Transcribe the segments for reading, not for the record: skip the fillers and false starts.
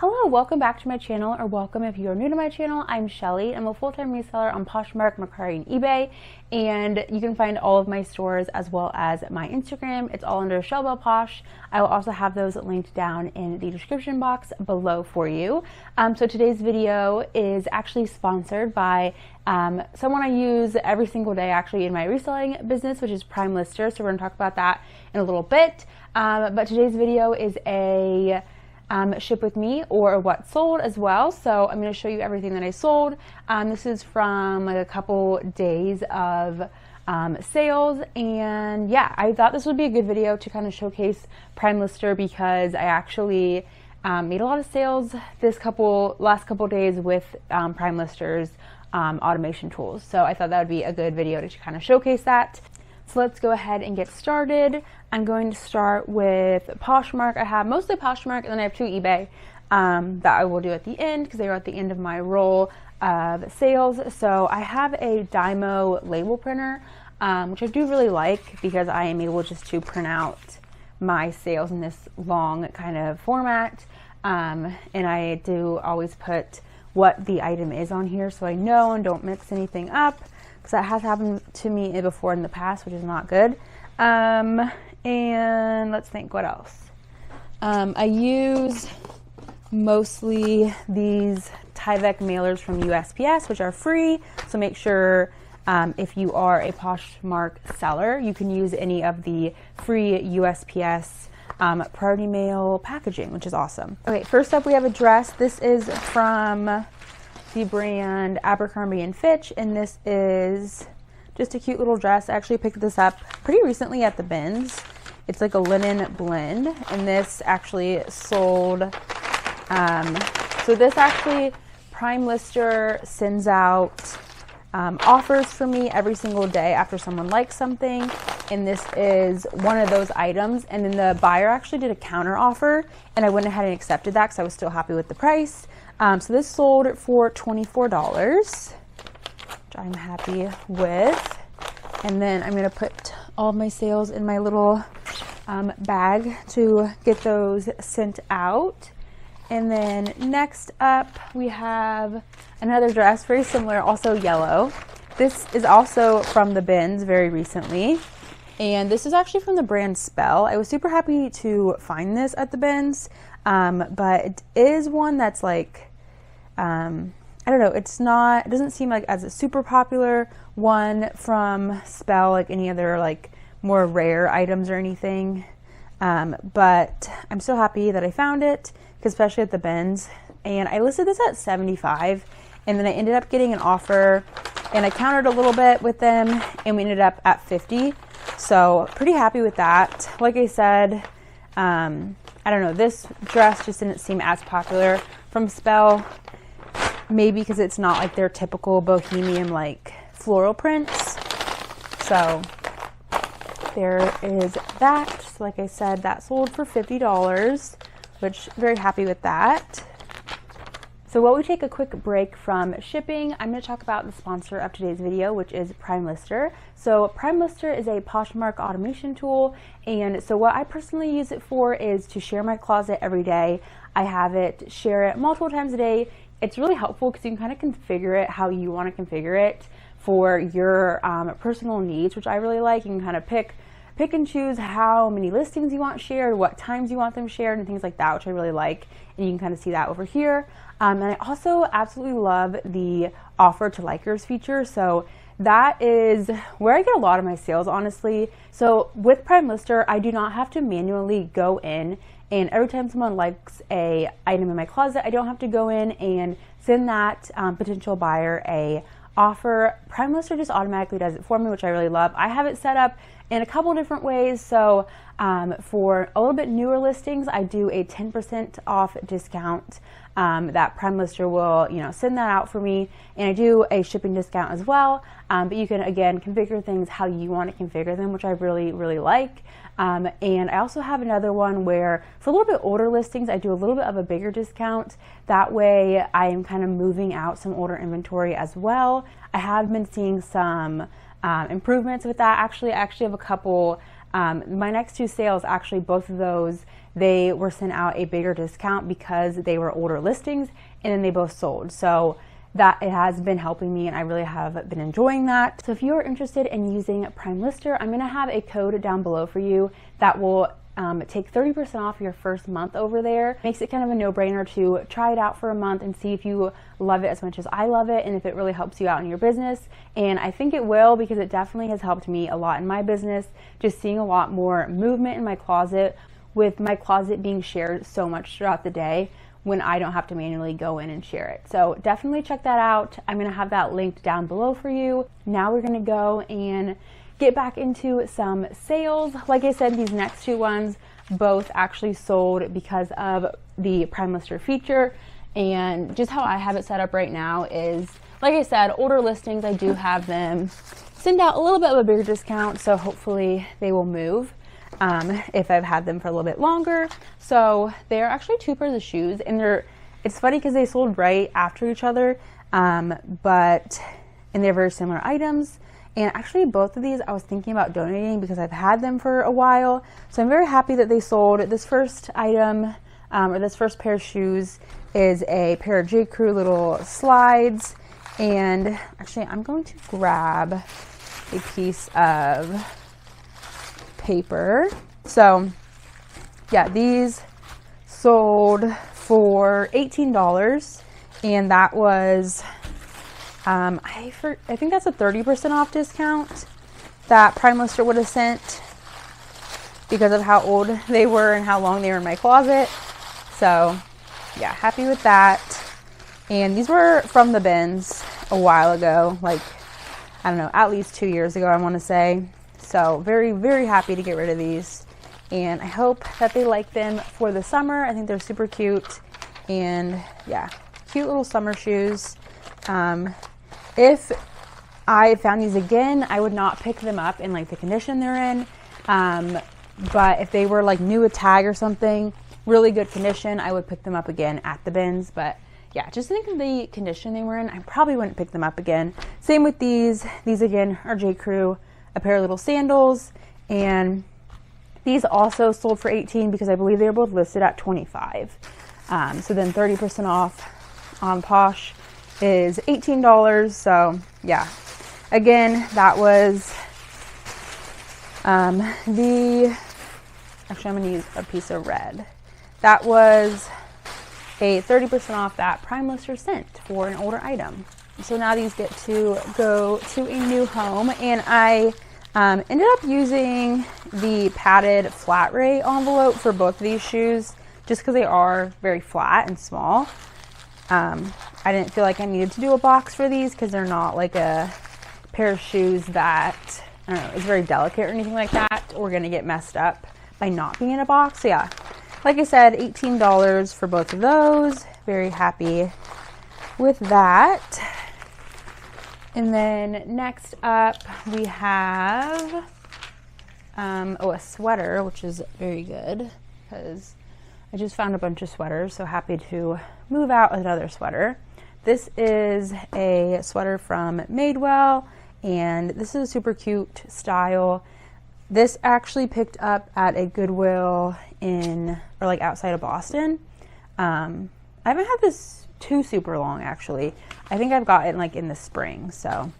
Hello, welcome back to my channel, or welcome if you are new to my channel. I'm Shelly. I'm a full-time reseller on Poshmark, Mercari, and eBay, and you can find all of my stores as well as my Instagram. It's all under Shellbell Posh. I will also have those linked down in the description box below for you. So today's video is actually sponsored by someone I use every single day actually in my reselling business, which is PrimeLister. So we're going to talk about that in a little bit. But today's video is a ship with me or what sold as well. So I'm going to show you everything that I sold. This is from like a couple days of sales, and yeah, I thought this would be a good video to kind of showcase PrimeLister because I actually made a lot of sales this last couple days with PrimeLister's automation tools. So I thought that would be a good video to kind of showcase that. So let's go ahead and get started. I'm going to start with Poshmark. I have mostly Poshmark, and then I have two eBay that I will do at the end because they are at the end of my roll of sales. So I have a Dymo label printer, which I do really like because I am able just to print out my sales in this long kind of format. And I do always put what the item is on here so I know and don't mix anything up, because that has happened to me before in the past, which is not good. And let's think, what else? I use mostly these Tyvek mailers from USPS, which are free. So make sure if you are a Poshmark seller, you can use any of the free USPS priority mail packaging, which is awesome. Okay, first up we have a dress. This is from the brand Abercrombie & Fitch, and this is just a cute little dress. I actually picked this up pretty recently at the bins. It's like a linen blend, and this actually sold. So this actually, PrimeLister sends out offers for me every single day after someone likes something, and this is one of those items. And then the buyer actually did a counter offer, and I went ahead and accepted that because I was still happy with the price. So this sold for $24, which I'm happy with. And then I'm going to put all of my sales in my little bag to get those sent out. And then next up we have another dress, very similar, also yellow. This is also from the bins very recently. And this is actually from the brand Spell. I was super happy to find this at the bins, but it is one that's like, I don't know, it doesn't seem like as a super popular one from Spell, like any other like more rare items or anything. But I'm so happy that I found it, especially at the bins. And I listed this at $75, and then I ended up getting an offer, and I countered a little bit with them, and we ended up at $50. So pretty happy with that. Like I said, I don't know, this dress just didn't seem as popular from Spell. Maybe because it's not like their typical bohemian like floral prints. So there is that. So like I said, that sold for $50, which very happy with that. So while we take a quick break from shipping, I'm going to talk about the sponsor of today's video, which is PrimeLister. So PrimeLister is a Poshmark automation tool, and so what I personally use it for is to share my closet every day. I have it share it multiple times a day. It's really helpful because you can kind of configure it how you want to configure it for your personal needs, which I really like. You can kind of pick and choose how many listings you want shared, what times you want them shared, and things like that, which I really like. And you can kind of see that over here. And I also absolutely love the offer to likers feature. So that is where I get a lot of my sales, honestly. So with PrimeLister, I do not have to manually go in, and every time someone likes a item in my closet, I don't have to go in and send that potential buyer a offer. PrimeLister just automatically does it for me, which I really love. I have it set up in a couple different ways. So for a little bit newer listings, I do a 10% off discount that PrimeLister will, send that out for me, and I do a shipping discount as well. But you can again configure things how you want to configure them, which I really, really like. And I also have another one where for a little bit older listings, I do a little bit of a bigger discount. That way I am kind of moving out some older inventory as well. I have been seeing some improvements with that. I actually have a couple My next two sales, actually both of those, they were sent out a bigger discount because they were older listings, and then they both sold. So that it has been helping me, and I really have been enjoying that. So if you're interested in using PrimeLister, I'm gonna have a code down below for you that will take 30% off your first month over there. Makes it kind of a no-brainer to try it out for a month and see if you love it as much as I love it, and if it really helps you out in your business. And I think it will, because it definitely has helped me a lot in my business, just seeing a lot more movement in my closet, with my closet being shared so much throughout the day when I don't have to manually go in and share it. So definitely check that out. I'm gonna have that linked down below for you. Now we're gonna go and get back into some sales. Like I said, these next two ones both actually sold because of the PrimeLister feature. And just how I have it set up right now is, like I said, older listings, I do have them send out a little bit of a bigger discount, so hopefully they will move if I've had them for a little bit longer. So they're actually two pairs of shoes, and it's funny because they sold right after each other, and they're very similar items. And actually both of these I was thinking about donating because I've had them for a while. So I'm very happy that they sold. This first item, or this first pair of shoes, is a pair of J. Crew little slides. And actually I'm going to grab a piece of paper. So yeah, these sold for $18, and that was I think that's a 30% off discount that PrimeLister would have sent because of how old they were and how long they were in my closet. So yeah, happy with that. And these were from the bins a while ago, like, I don't know, at least 2 years ago, I want to say. So very, very happy to get rid of these. And I hope that they like them for the summer. I think they're super cute. And yeah, cute little summer shoes. If I found these again, I would not pick them up in like the condition they're in. But if they were like new with tag or something, really good condition, I would pick them up again at the bins. But yeah, just think of the condition they were in, I probably wouldn't pick them up again. Same with these. These again are J. Crew, a pair of little sandals. And these also sold for $18 because I believe they were both listed at $25. So then 30% off on Posh is $18. So yeah, again, that was actually I'm gonna use a piece of red. That was a 30% off that PrimeLister sent for an older item. So now these get to go to a new home, and I ended up using the padded flat rate envelope for both of these shoes just because they are very flat and small. I didn't feel like I needed to do a box for these because they're not like a pair of shoes that, I don't know, is very delicate or anything like that, or gonna get messed up by not being in a box. So yeah, like I said, $18 for both of those. Very happy with that. And then next up we have a sweater, which is very good because I just found a bunch of sweaters, so happy to move out with another sweater. This is a sweater from Madewell, and this is a super cute style. This actually picked up at a Goodwill outside of Boston. I haven't had this too super long actually. I think I've got it like in the spring, so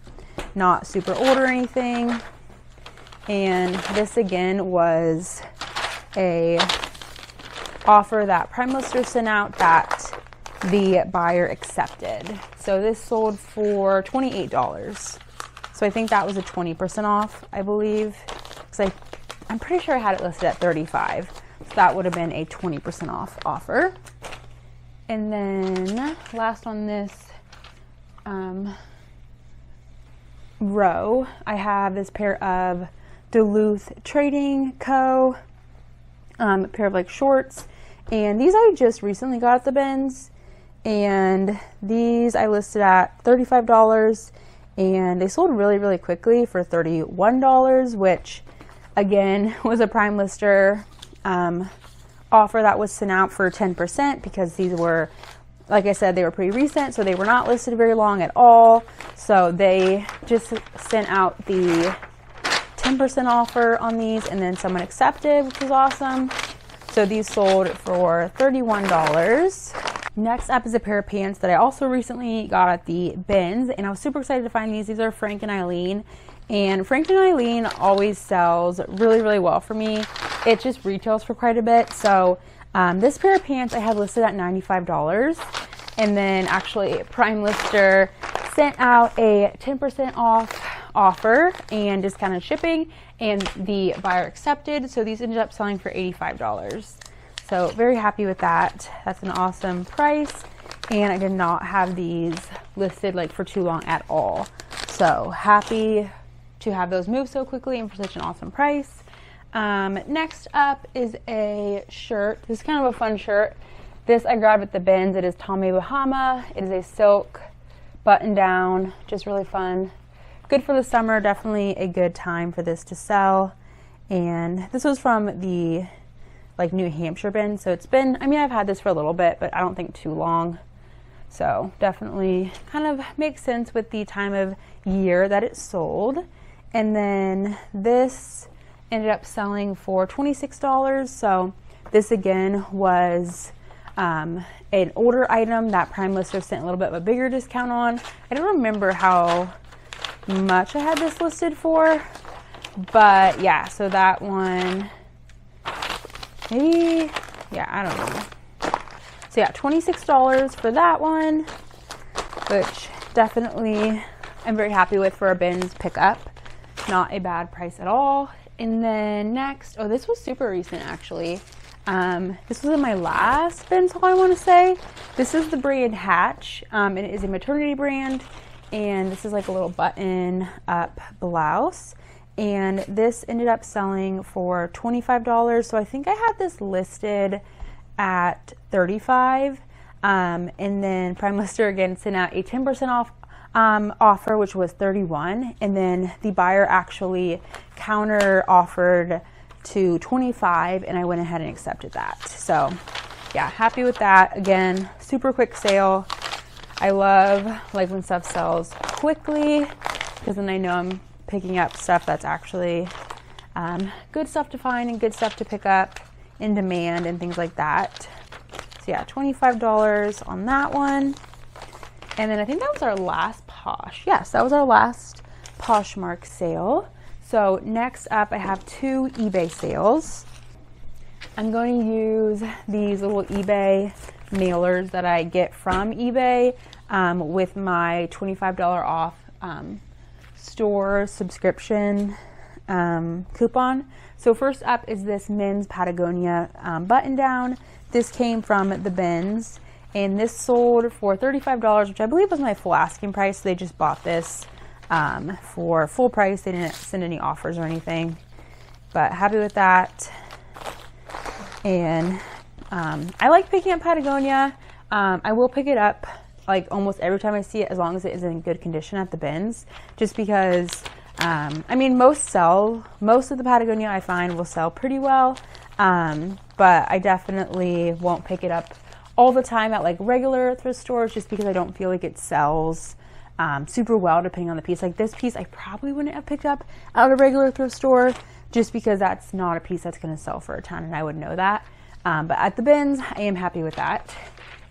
not super old or anything. And this again was a offer that PrimeLister sent out that the buyer accepted. So this sold for $28. So I think that was a 20% off, I believe, because I'm pretty sure I had it listed at $35. So that would have been a 20% off offer. And then last on this row, I have this pair of Duluth Trading Co. Pair of like shorts, and these I just recently got at the bins, and these I listed at $35, and they sold really, really quickly for $31, which again was a PrimeLister offer that was sent out for 10% because these were, like I said, they were pretty recent, so they were not listed very long at all. So they just sent out the 10% offer on these, and then someone accepted, which was awesome. So these sold for $31. Next up is a pair of pants that I also recently got at the bins, and I was super excited to find these. These are Frank and Eileen, and Frank and Eileen always sells really, really well for me. It just retails for quite a bit. So this pair of pants I had listed at $95, and then actually PrimeLister sent out a 10% off offer and discounted shipping, and the buyer accepted. So these ended up selling for $85. So very happy with that. That's an awesome price, and I did not have these listed like for too long at all. So happy to have those move so quickly and for such an awesome price. Next up is a shirt. This is kind of a fun shirt. This I grabbed at the bins. It is Tommy Bahama. It is a silk button down, just really fun. Good for the summer, definitely a good time for this to sell. And this was from the like New Hampshire bin, so it's been, I mean, I've had this for a little bit, but I don't think too long. So definitely kind of makes sense with the time of year that it sold. And then this ended up selling for $26. So this again was an older item that PrimeLister sent a little bit of a bigger discount on. I don't remember how much I had this listed for, but yeah, so that one, maybe, yeah, I don't know. So yeah, $26 for that one, which definitely I'm very happy with for a bins pickup. Not a bad price at all. And then next, oh, this was super recent actually. This was in my last bins haul, I want to say. This is the brand Hatch, and it is a maternity brand, and this is like a little button up blouse, and this ended up selling for $25. So I think I had this listed at $35, and then PrimeLister again sent out a 10% off offer, which was $31, and then the buyer actually counter offered to $25, and I went ahead and accepted that. So yeah, happy with that. Again, super quick sale. I love like when stuff sells quickly, because then I know I'm picking up stuff that's actually good stuff to find and good stuff to pick up in demand and things like that. So yeah, $25 on that one. And then I think that was our last Posh. Yes, that was our last Poshmark sale. So next up, I have two eBay sales. I'm going to use these little eBay mailers that I get from eBay with my $25 off store subscription coupon. So first up is this men's Patagonia button down. This came from the bins, and this sold for $35, which I believe was my full asking price. So they just bought this for full price. They didn't send any offers or anything, but happy with that. And I like picking up Patagonia. I will pick it up like almost every time I see it, as long as it is in good condition at the bins, just because I mean, most of the Patagonia I find will sell pretty well, but I definitely won't pick it up all the time at like regular thrift stores, just because I don't feel like it sells super well depending on the piece. Like this piece I probably wouldn't have picked up at a regular thrift store, just because that's not a piece that's going to sell for a ton, and I would know that. But at the bins, I am happy with that.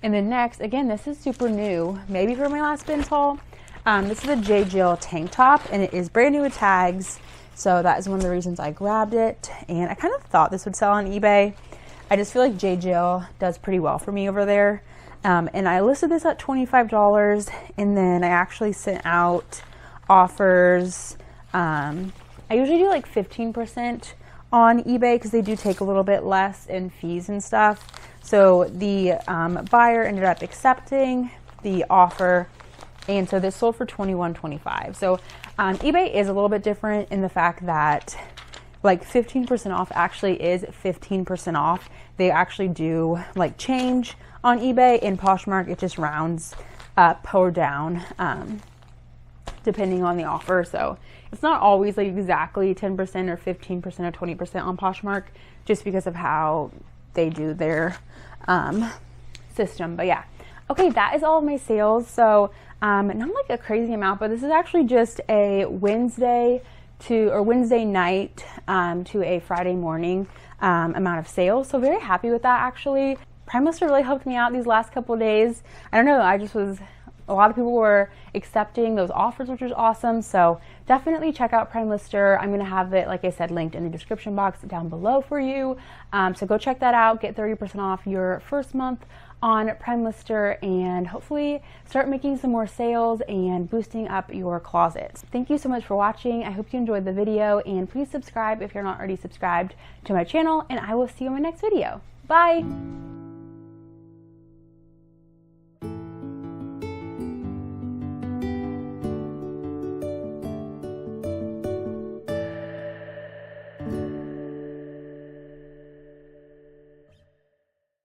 And then next, again, this is super new, maybe for my last bins haul. This is a J. Jill tank top, and it is brand new with tags. So that is one of the reasons I grabbed it. And I kind of thought this would sell on eBay. I just feel like J. Jill does pretty well for me over there. And I listed this at $25, and then I actually sent out offers. I usually do like 15% on eBay, because they do take a little bit less in fees and stuff. So the buyer ended up accepting the offer, and so this sold for $21.25. So eBay is a little bit different in the fact that like 15% off actually is 15% off. They actually do like change on eBay. In Poshmark, it just rounds up or down depending on the offer. So it's not always like exactly 10% or 15% or 20% on Poshmark, just because of how they do their system. But yeah, okay, that is all of my sales. So not like a crazy amount, but this is actually just a Wednesday or Wednesday night to a Friday morning amount of sales. So very happy with that actually. PrimeLister really helped me out these last couple of days. I don't know, a lot of people were accepting those offers, which was awesome. So definitely check out PrimeLister. I'm gonna have it, like I said, linked in the description box down below for you. So go check that out, get 30% off your first month on PrimeLister, and hopefully start making some more sales and boosting up your closets. Thank you so much for watching. I hope you enjoyed the video, and please subscribe if you're not already subscribed to my channel, and I will see you in my next video. Bye.